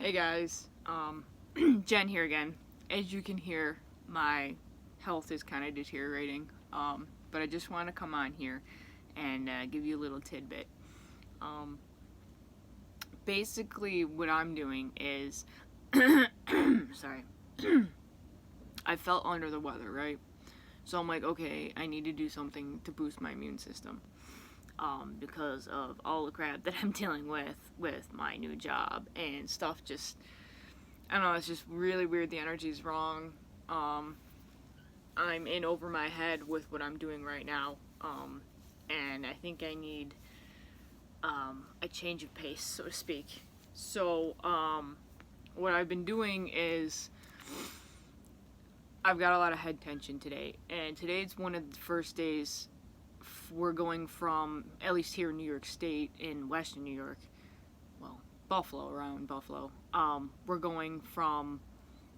Hey guys, Jen here again. As you can hear, my health is kind of deteriorating, but I just want to come on here and give you a little tidbit. Um, Basically, what I'm doing is, sorry, I felt under the weather, right? So I'm like, okay, I need to do something to boost my immune system. Because of all the crap that I'm dealing with my new job and stuff just I don't know, it's just really weird. The energy's wrong. I'm in over my head with what I'm doing right now. And I think I need a change of pace, so to speak. So, what I've been doing is I've got a lot of head tension today. And today's one of the first days we're going from, at least here in New York State, in Western New York, well, Buffalo, around Buffalo, we're going from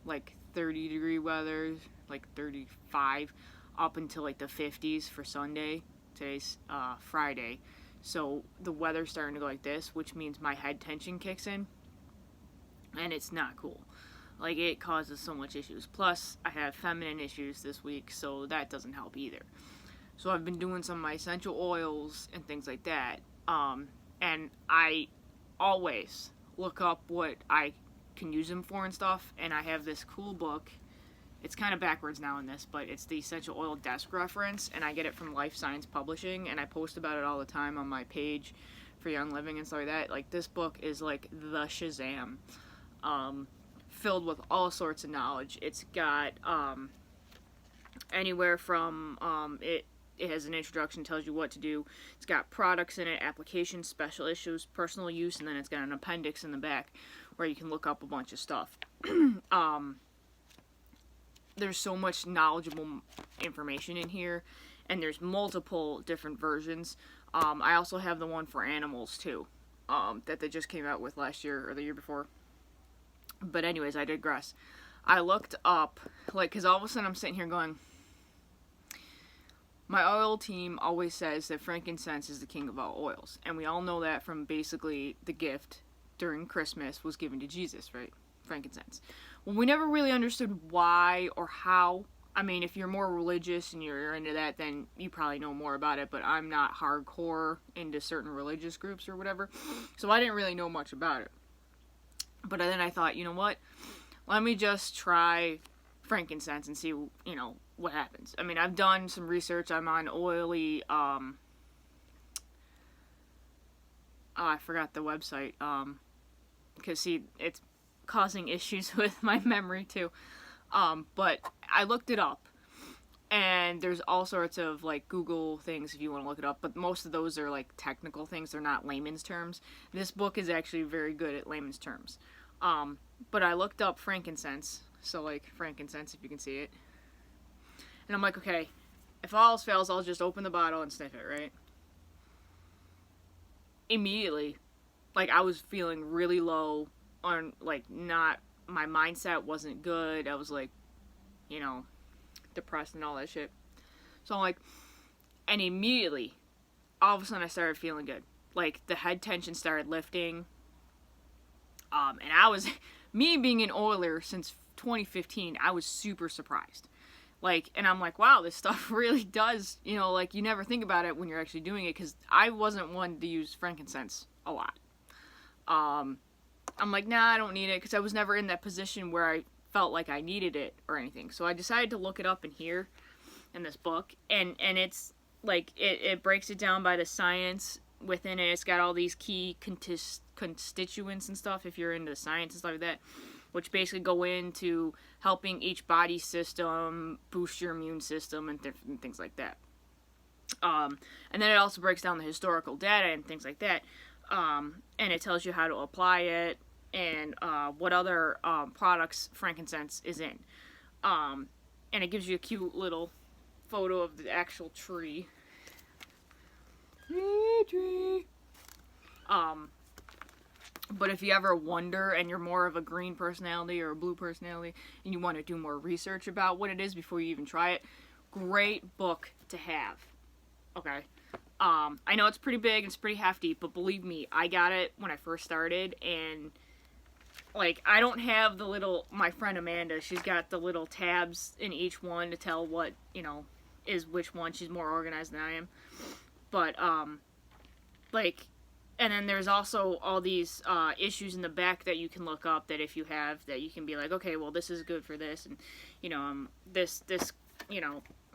like 30-degree weather, like 35, up until like the 50s for Sunday. Today's Friday. So the weather's starting to go like this, which means my head tension kicks in, and it's not cool. Like, it causes so much issues. Plus, I have feminine issues this week, so that doesn't help either. So I've been doing some of my essential oils and things like that. And I always look up what I can use them for and stuff. And I have this cool book. It's kind of backwards now in this, but it's the Essential Oil Desk Reference. And I get it from Life Science Publishing. And I post about it all the time on my page for Young Living and stuff like that. Like, this book is like the Shazam. Filled with all sorts of knowledge. It's got anywhere from it has an introduction, tells you what to do. It's got products in it, applications, special issues, personal use, and then it's got an appendix in the back where you can look up a bunch of stuff. There's so much knowledgeable information in here, and there's multiple different versions. I also have the one for animals too, that they just came out with last year or the year before. But anyways, I digress. I looked up, like, because all of a sudden I'm sitting here going, my oil team always says that frankincense is the king of all oils. And we all know that from basically the gift during Christmas was given to Jesus, right? Frankincense. Well, we never really understood why or how. I mean, if you're more religious and you're into that, then you probably know more about it. But I'm not hardcore into certain religious groups or whatever. So I didn't really know much about it. But then I thought, you know what? Let me just try frankincense and see, what happens. I mean, I've done some research. I'm on oily, I forgot the website, because see, it's causing issues with my memory too. But I looked it up, and there's all sorts of like Google things if you want to look it up, but most of those are like technical things. They're not layman's terms. This book is actually very good at layman's terms. But I looked up frankincense, so like frankincense, if you can see it. And I'm like, okay, if all else fails, I'll just open the bottle and sniff it, right? Immediately, like, I was feeling really low on, like, not, my mindset wasn't good. I was like, depressed and all that shit. So I'm like, and immediately, all of a sudden I started feeling good. Like, the head tension started lifting. And I was, me being an oiler since 2015, I was super surprised. Like, and I'm like, wow, this stuff really does, like, you never think about it when you're actually doing it, because I wasn't one to use frankincense a lot. I'm like, nah, I don't need it, because I was never in that position where I felt like I needed it or anything. So I decided to look it up in here, in this book, and it's, like, it breaks it down by the science within it. It's got all these key constituents and stuff, if you're into science and stuff like that, which basically go into helping each body system boost your immune system and different things like that. And then it also breaks down the historical data and things like that. And it tells you how to apply it and what other products frankincense is in. And it gives you a cute little photo of the actual tree. Tree. But if you ever wonder and you're more of a green personality or a blue personality and you want to do more research about what it is before you even try it, great book to have. Okay. I know it's pretty big, it's pretty hefty, but believe me, I got it when I first started, and like, I don't have the little, my friend Amanda, she's got the little tabs in each one to tell what, is which one. She's more organized than I am. But, like, and then there's also all these issues in the back that you can look up that if you have, that you can be like, okay, well, this is good for this, and, this,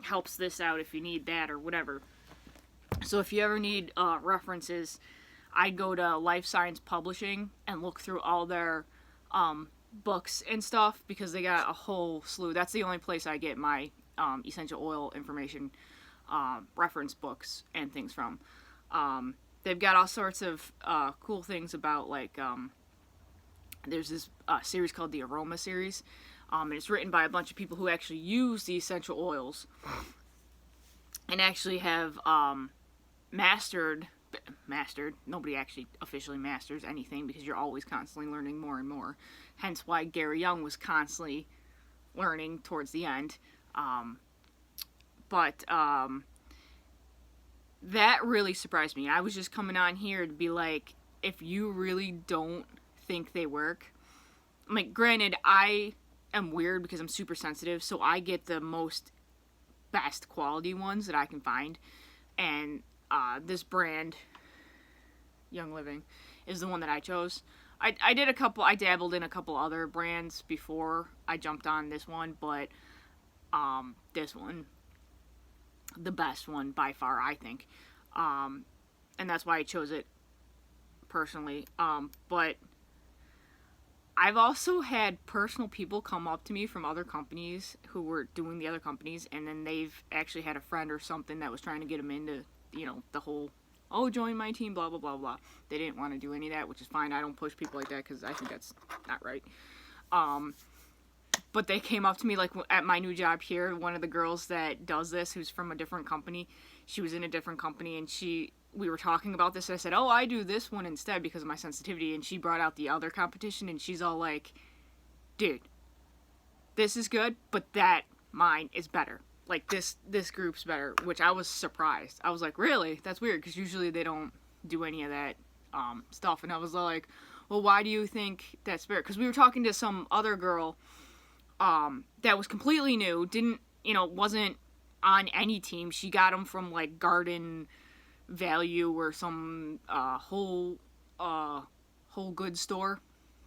helps this out if you need that or whatever. So if you ever need references, I'd go to Life Science Publishing and look through all their books and stuff, because they got a whole slew. That's the only place I get my essential oil information reference books and things from. They've got all sorts of cool things about, like, there's this series called the Aroma series, and it's written by a bunch of people who actually use the essential oils and actually have mastered, nobody actually officially masters anything, because you're always constantly learning more and more, hence why Gary Young was constantly learning towards the end. But that really surprised me. I was just coming on here to be like, if you really don't think they work, like, granted, I am weird because I'm super sensitive, so I get the most best quality ones that I can find, and this brand, Young Living, is the one that I chose. I dabbled in a couple other brands before I jumped on this one, but this one, the best one by far, I think, and that's why I chose it personally. But I've also had personal people come up to me from other companies who were doing the other companies, and then they've actually had a friend or something that was trying to get them into, the whole, oh, join my team, blah, blah, blah, blah. They didn't want to do any of that, which is fine. I don't push people like that because I think that's not right. But they came up to me, like, at my new job here, one of the girls that does this, who's from a different company, she was in a different company, and we were talking about this, and I said, oh, I do this one instead because of my sensitivity, and she brought out the other competition, and she's all like, dude, this is good, but mine is better. Like, this group's better, which I was surprised. I was like, really? That's weird, because usually they don't do any of that stuff, and I was like, well, why do you think that's better? Because we were talking to some other girl that was completely new, wasn't on any team. She got them from, like, Garden Value or some whole goods store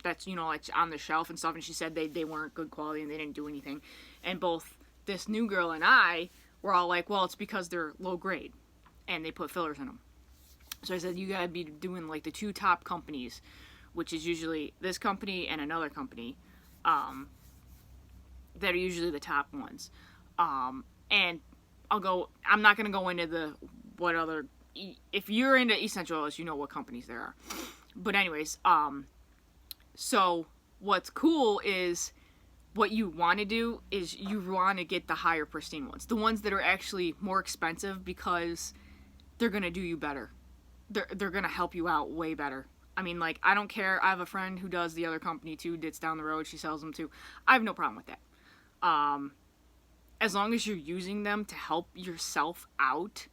that's, like, on the shelf and stuff, and she said they weren't good quality and they didn't do anything. And both this new girl and I were all like, well, it's because they're low grade and they put fillers in them. So I said, you gotta be doing, like, the two top companies, which is usually this company and another company, that are usually the top ones. And I'm not going to go into if you're into essential oils, you know what companies there are. But anyways, so what's cool is, what you want to do is you want to get the higher pristine ones. The ones that are actually more expensive, because they're going to do you better. They're going to help you out way better. I mean, like, I don't care. I have a friend who does the other company too, that's down the road. She sells them too. I have no problem with that. As long as you're using them to help yourself out,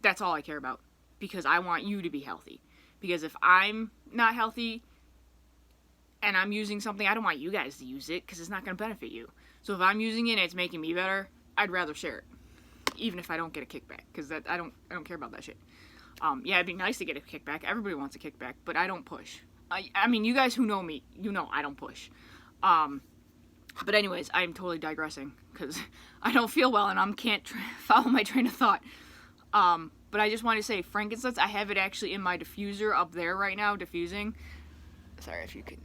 that's all I care about, because I want you to be healthy. Because if I'm not healthy and I'm using something, I don't want you guys to use it, because it's not going to benefit you. So if I'm using it and it's making me better, I'd rather share it, even if I don't get a kickback, because I don't care about that shit. Yeah, it'd be nice to get a kickback. Everybody wants a kickback, but I don't push. I mean, you guys who know me, I don't push. But anyways, I'm totally digressing, because I don't feel well and I can't follow my train of thought. But I just want to say, frankincense, I have it actually in my diffuser up there right now, diffusing. Sorry if you can.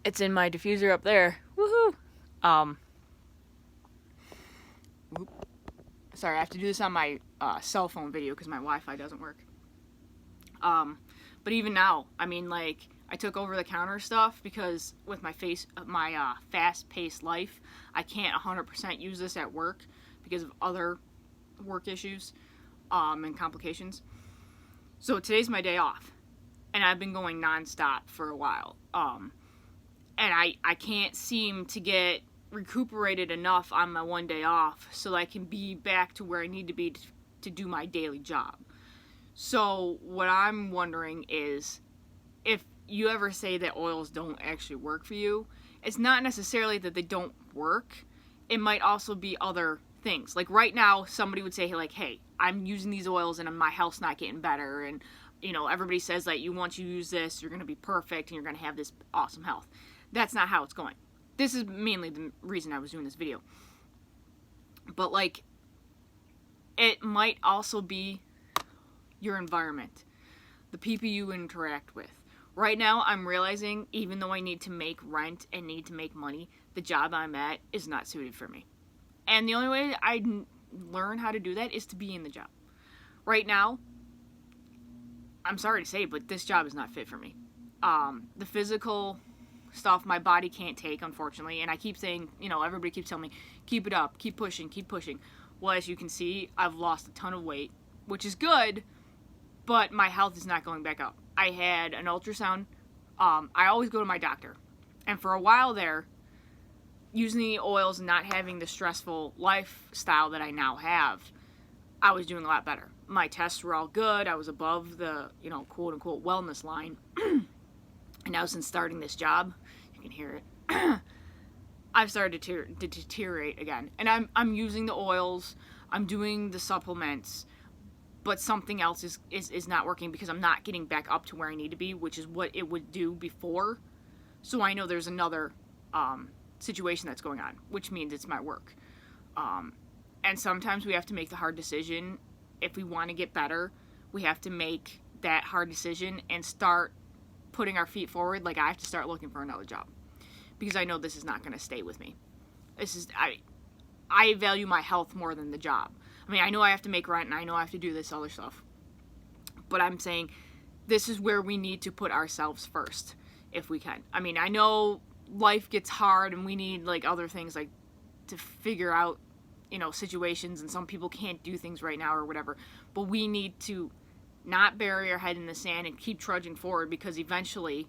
It's in my diffuser up there. Woohoo! Sorry, I have to do this on my cell phone video because my Wi-Fi doesn't work. But even now, I mean, like, I took over-the-counter stuff because with my fast-paced life, I can't 100% use this at work because of other work issues and complications. So today's my day off, and I've been going non-stop for a while. And I can't seem to get recuperated enough on my one day off so that I can be back to where I need to be to do my daily job. So what I'm wondering is, if you ever say that oils don't actually work for you, it's not necessarily that they don't work. It might also be other things. Like right now, somebody would say, like, hey, I'm using these oils and my health's not getting better. And, you know, everybody says that once you use this, you're going to be perfect and you're going to have this awesome health. That's not how it's going. This is mainly the reason I was doing this video. But, like, it might also be your environment, the people you interact with. Right now, I'm realizing, even though I need to make rent and need to make money, the job I'm at is not suited for me. And the only way I learn how to do that is to be in the job. Right now, I'm sorry to say, but this job is not fit for me. The physical stuff my body can't take, unfortunately, and I keep saying, you know, everybody keeps telling me, keep it up, keep pushing, keep pushing. Well, as you can see, I've lost a ton of weight, which is good, but my health is not going back up. I had an ultrasound. I always go to my doctor. And for a while there, using the oils and not having the stressful lifestyle that I now have, I was doing a lot better. My tests were all good. I was above the, you know, quote unquote wellness line. And now since starting this job, you can hear it, I've started to deteriorate again. And I'm using the oils, I'm doing the supplements, but something else is not working because I'm not getting back up to where I need to be, which is what it would do before. So I know there's another situation that's going on, which means it's my work. And sometimes we have to make the hard decision. If we want to get better, we have to make that hard decision and start putting our feet forward. Like, I have to start looking for another job because I know this is not going to stay with me. I value my health more than the job. I mean, I know I have to make rent and I know I have to do this other stuff, but I'm saying this is where we need to put ourselves first if we can. I mean, I know life gets hard and we need, like, other things, like, to figure out, you know, situations, and some people can't do things right now or whatever, but we need to not bury our head in the sand and keep trudging forward, because eventually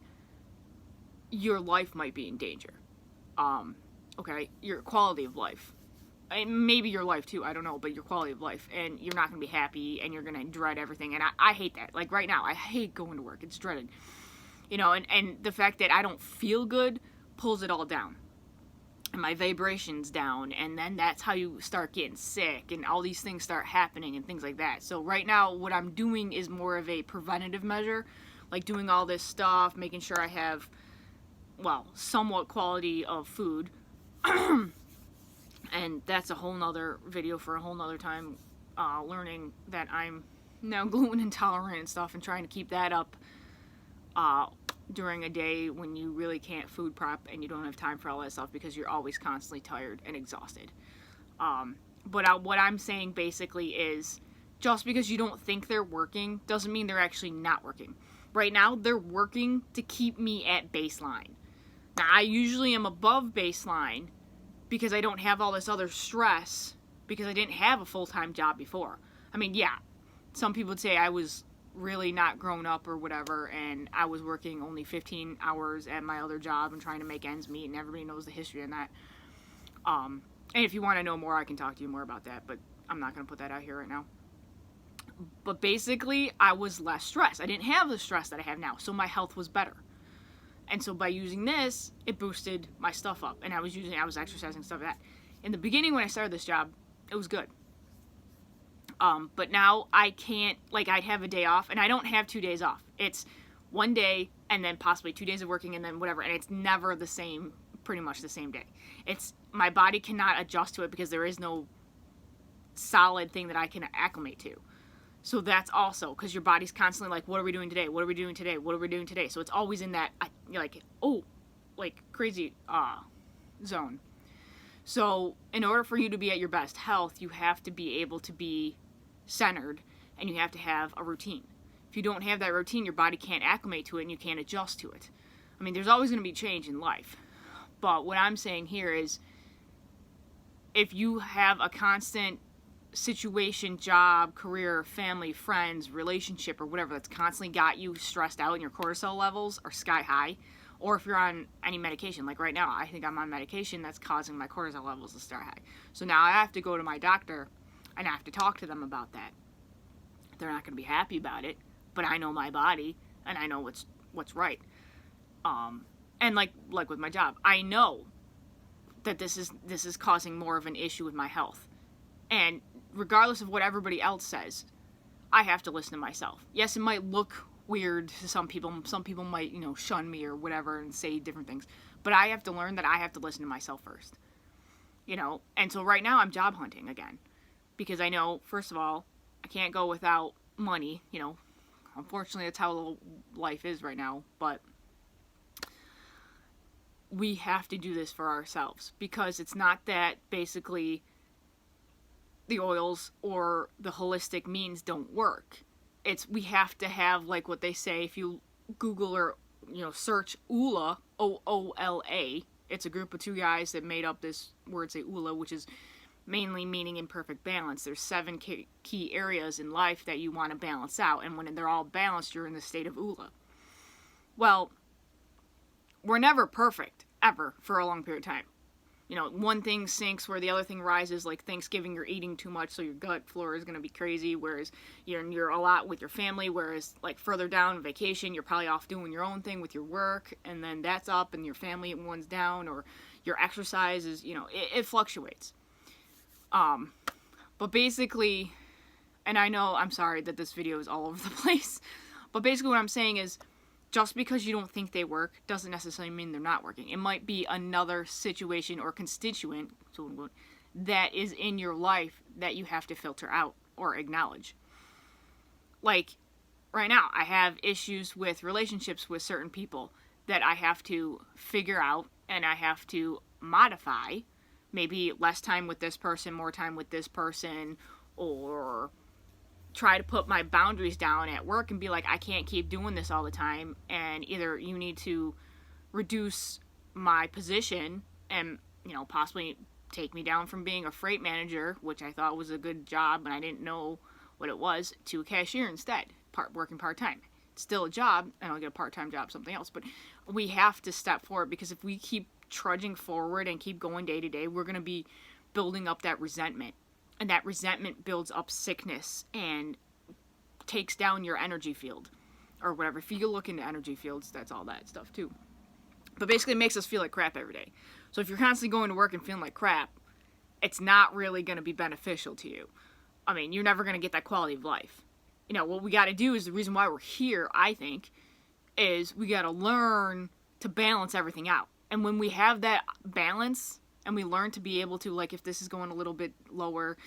your life might be in danger. Okay, your quality of life. And maybe your life too, I don't know, but your quality of life, and you're not going to be happy, and you're going to dread everything, and I hate that. Like, right now, I hate going to work. It's dreaded. You know, and the fact that I don't feel good pulls it all down. And my vibration's down, and then that's how you start getting sick, and all these things start happening, and things like that. So right now, what I'm doing is more of a preventative measure, like doing all this stuff, making sure I have, well, somewhat quality of food. And that's a whole nother video for a whole nother time, learning that I'm now gluten intolerant and stuff, and trying to keep that up during a day when you really can't food prep and you don't have time for all that stuff because you're always constantly tired and exhausted. But what I'm saying basically is, just because you don't think they're working doesn't mean they're actually not working. Right now, they're working to keep me at baseline. Now, I usually am above baseline because I don't have all this other stress, because I didn't have a full-time job before. I mean, yeah, some people would say I was really not grown up or whatever, and I was working only 15 hours at my other job and trying to make ends meet, and everybody knows the history on that. And if you want to know more, I can talk to you more about that, but I'm not going to put that out here right now. But basically, I was less stressed. I didn't have the stress that I have now, so my health was better. And so by using this, it boosted my stuff up. And I was exercising, stuff like that. In the beginning, when I started this job, it was good. But now I can't, like, I'd have a day off, and I don't have 2 days off. It's one day, and then possibly 2 days of working, and then whatever. And it's never the same, pretty much the same day. My body cannot adjust to it because there is no solid thing that I can acclimate to. So that's also, because your body's constantly like, what are we doing today? What are we doing today? What are we doing today? So it's always in that, crazy zone. So in order for you to be at your best health, you have to be able to be centered, and you have to have a routine. If you don't have that routine, your body can't acclimate to it, and you can't adjust to it. I mean, there's always going to be change in life. But what I'm saying here is, if you have a constant situation, job, career, family, friends, relationship, or whatever that's constantly got you stressed out and your cortisol levels are sky high, or if you're on any medication, like right now, I think I'm on medication that's causing my cortisol levels to start high. So now I have to go to my doctor and I have to talk to them about that. they're not going to be happy about it, but I know my body and I know what's right. And like with my job, I know that this is causing more of an issue with my health. And regardless of what everybody else says, I have to listen to myself. Yes, it might look weird to some people. Some people might, shun me or whatever and say different things. But I have to learn that I have to listen to myself first. And so right now I'm job hunting again. Because I know, first of all, I can't go without money. Unfortunately, that's how life is right now. But we have to do this for ourselves. Because it's not that basically the oils or the holistic means don't work. It's we have to have, like what they say, if you Google or search OOLA, OOLA, it's a group of two guys that made up this word, say OOLA, which is mainly meaning imperfect balance. There's 7 key areas in life that you want to balance out, and when they're all balanced, you're in the state of OOLA. Well, we're never perfect, ever, for a long period of time. One thing sinks where the other thing rises. Like Thanksgiving, you're eating too much, so your gut flora is going to be crazy, whereas you're a lot with your family, whereas like further down, vacation, you're probably off doing your own thing with your work, and then that's up, and your family one's down, or your exercise is, it fluctuates. But basically, and I know, I'm sorry that this video is all over the place, but basically what I'm saying is, just because you don't think they work doesn't necessarily mean they're not working. It might be another situation or constituent that is in your life that you have to filter out or acknowledge. Like, right now, I have issues with relationships with certain people that I have to figure out and I have to modify. Maybe less time with this person, more time with this person, or try to put my boundaries down at work and be like, I can't keep doing this all the time, and either you need to reduce my position and, possibly take me down from being a freight manager, which I thought was a good job and I didn't know what it was, to a cashier instead, working part-time. It's still a job, and I'll get a part-time job, something else, but we have to step forward, because if we keep trudging forward and keep going day to day, we're going to be building up that resentment. And that resentment builds up sickness and takes down your energy field or whatever. If you look into energy fields, that's all that stuff too. But basically it makes us feel like crap every day. So if you're constantly going to work and feeling like crap, it's not really going to be beneficial to you. I mean, you're never going to get that quality of life. What we got to do is, the reason why we're here, I think, is we got to learn to balance everything out. And when we have that balance, and we learn to be able to, like, if this is going a little bit lower,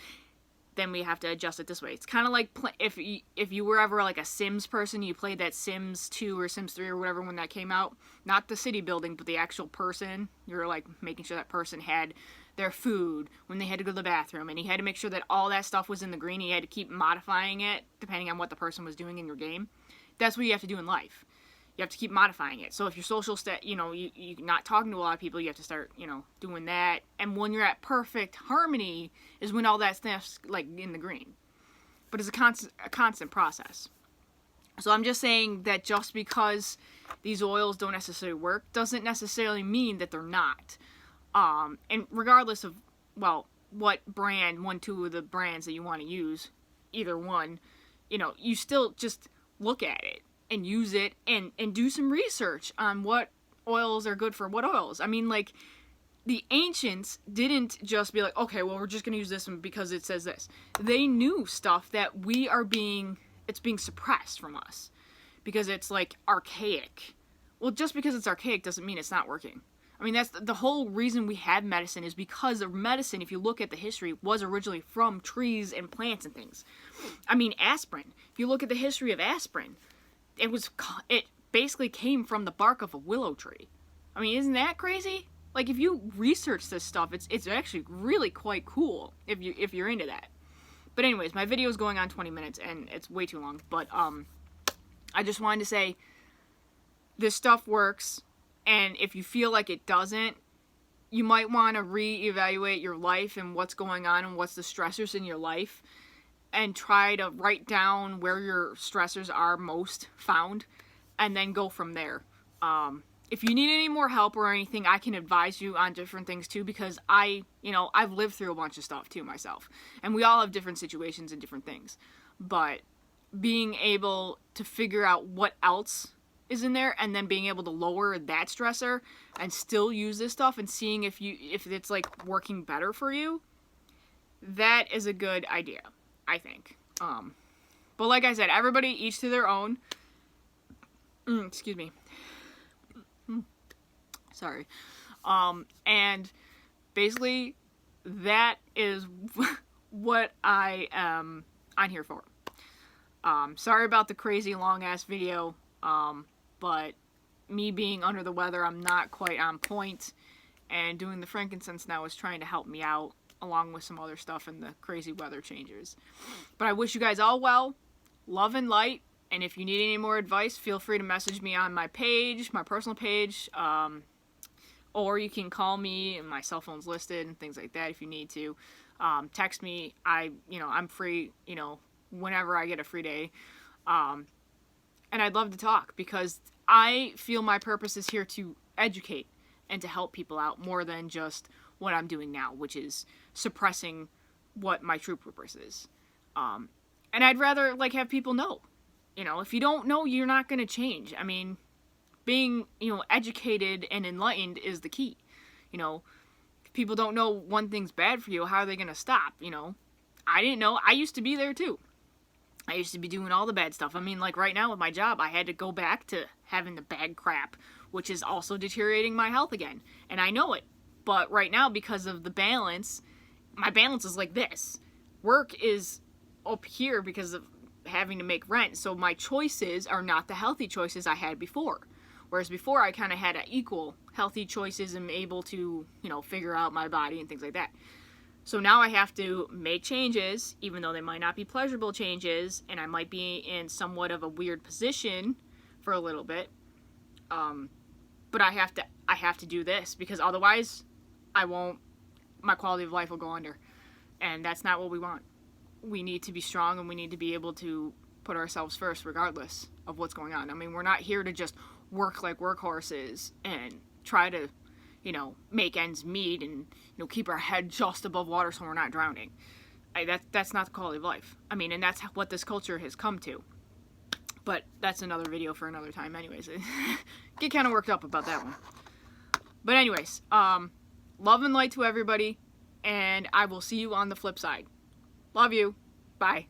then we have to adjust it this way. It's kind of like if you were ever like a Sims person, you played that Sims 2 or Sims 3 or whatever when that came out. Not the city building, but the actual person. You're like making sure that person had their food when they had to go to the bathroom, and you had to make sure that all that stuff was in the green. You had to keep modifying it depending on what the person was doing in your game. That's what you have to do in life. You have to keep modifying it. So if your social you're not talking to a lot of people, you have to start, doing that. And when you're at perfect harmony is when all that stuff's, like, in the green. But it's a constant process. So I'm just saying that just because these oils don't necessarily work doesn't necessarily mean that they're not. And regardless of, what brand, 2 of the brands that you want to use, either one, you still just look at it and use it and do some research on what oils are good for what oils. I mean, like, the ancients didn't just be like, okay, well, we're just going to use this one because it says this. They knew stuff that it's being suppressed from us because it's, like, archaic. Well, just because it's archaic doesn't mean it's not working. I mean, that's the whole reason we have medicine, is because of medicine, if you look at the history, was originally from trees and plants and things. I mean, aspirin. If you look at the history of aspirin, it basically came from the bark of a willow tree. I mean, isn't that crazy? Like, if you research this stuff, it's actually really quite cool if you're into that. But anyways, my video is going on 20 minutes and it's way too long. But I just wanted to say this stuff works, and if you feel like it doesn't, you might want to reevaluate your life and what's going on and what's the stressors in your life, and try to write down where your stressors are most found, and then go from there. If you need any more help or anything, I can advise you on different things too, because I've lived through a bunch of stuff too myself, and we all have different situations and different things. But being able to figure out what else is in there and then being able to lower that stressor and still use this stuff and seeing if it's like working better for you, that is a good idea, I think. But like I said, everybody each to their own. Excuse me. Sorry. And basically that is what I am on here for. Sorry about the crazy long ass video. But me being under the weather, I'm not quite on point, and doing the frankincense now is trying to help me out, along with some other stuff and the crazy weather changes. But I wish you guys all well, love and light, and if you need any more advice, feel free to message me on my page, my personal page, or you can call me, and my cell phone's listed, and things like that if you need to. Text me, I'm free, whenever I get a free day. And I'd love to talk, because I feel my purpose is here to educate and to help people out more than just what I'm doing now, which is suppressing what my true purpose is. And I'd rather have people know. If you don't know, you're not going to change. I mean, being, educated and enlightened is the key. If people don't know one thing's bad for you, how are they going to stop? I didn't know. I used to be there too. I used to be doing all the bad stuff. I mean, like right now with my job, I had to go back to having the bad crap, which is also deteriorating my health again. And I know it. But right now, because of the balance, my balance is like this. Work is up here because of having to make rent. So my choices are not the healthy choices I had before. Whereas before, I kind of had equal healthy choices and able to, figure out my body and things like that. So now I have to make changes, even though they might not be pleasurable changes, and I might be in somewhat of a weird position for a little bit. But I have to do this, because otherwise my quality of life will go under. And that's not what we want. We need to be strong, and we need to be able to put ourselves first regardless of what's going on. I mean, we're not here to just work like workhorses and try to make ends meet and, keep our head just above water so we're not drowning. That's not the quality of life. I mean, and that's what this culture has come to. But that's another video for another time anyways. Get kind of worked up about that one. But anyways, love and light to everybody, and I will see you on the flip side. Love you. Bye.